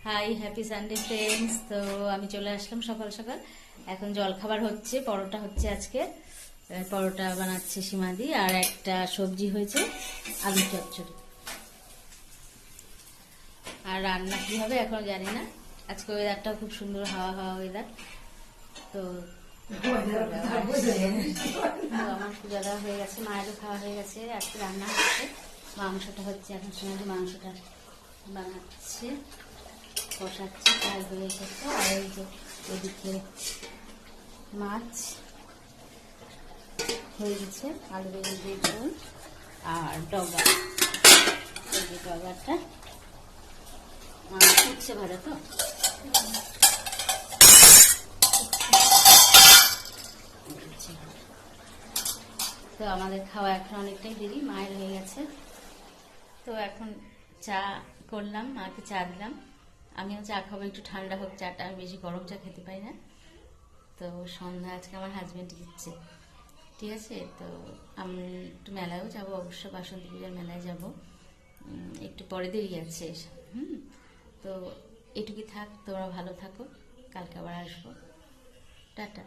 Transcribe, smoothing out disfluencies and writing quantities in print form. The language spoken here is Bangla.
High, happy Sunday friends. তো আমি চলে আসলাম সকাল সকাল। এখন জলখাবার হচ্ছে, পরোটা হচ্ছে আজকে। পরোটা বানাচ্ছে সীমাদি, আর একটা সবজি হয়েছে, আলু চচ্চড়ি। আর রান্না কি হবে এখনো জানি না। আজকে ওয়েদারটা খুব সুন্দর, হাওয়া হাওয়া ওয়েদার। তো আমার পূজা দেওয়া হয়ে গেছে, মায়েরও খাওয়া হয়ে গেছে। আজকে রান্না হচ্ছে, মাংসটা হচ্ছে, এখন সীমাদি মাংসটা বানাচ্ছে, কষাচ্ছে, ফ্রাই হয়ে এসেছে। আর এই যে এদিকে মাছ হয়ে গেছে, আলু বেগুন দিয়ে ঝোল, আর ডগা, এই যে ডগাটা উচ্ছে ভাজা। তো আমাদের খাওয়া এখন অনেকটাই দেরি, মায়ের হয়ে গেছে। তো এখন চা করলাম, মাকে চা দিলাম। আমিও চা খাবো, একটু ঠান্ডা হোক চাটা, আমি বেশি গরম চা খেতে পারি না। তো সন্ধ্যা আজকে আমার হাজব্যান্ড দিচ্ছে, ঠিক আছে। তো আমি একটু মেলায়ও যাবো, অবশ্য বাসন্তী পূজার মেলায় যাব, একটু পরে দেরি আছে। তো এটুকুই থাক, তোমরা ভালো থাকো, কালকে আবার আসবো, টাটা।